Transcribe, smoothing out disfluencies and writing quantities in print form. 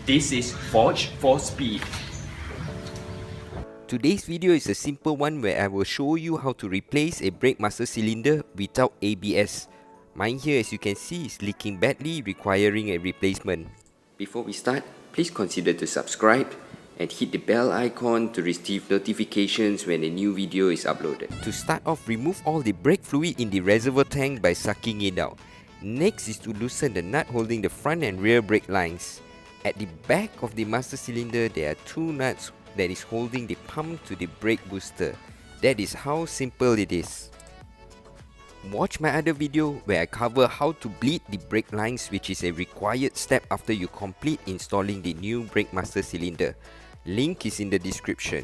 This is Forged for Speed. Today's video is a simple one where I will show you how to replace a brake master cylinder without ABS. Mine here, as you can see, is leaking badly, requiring a replacement. Before we start, please consider to subscribe and hit the bell icon to receive notifications when a new video is uploaded. To start off, remove all the brake fluid in the reservoir tank by sucking it out. Next is to loosen the nut holding the front and rear brake lines. At the back of the master cylinder, there are two nuts that is holding the pump to the brake booster. That is how simple it is. Watch my other video where I cover how to bleed the brake lines, which is a required step after you complete installing the new brake master cylinder. Link is in the description.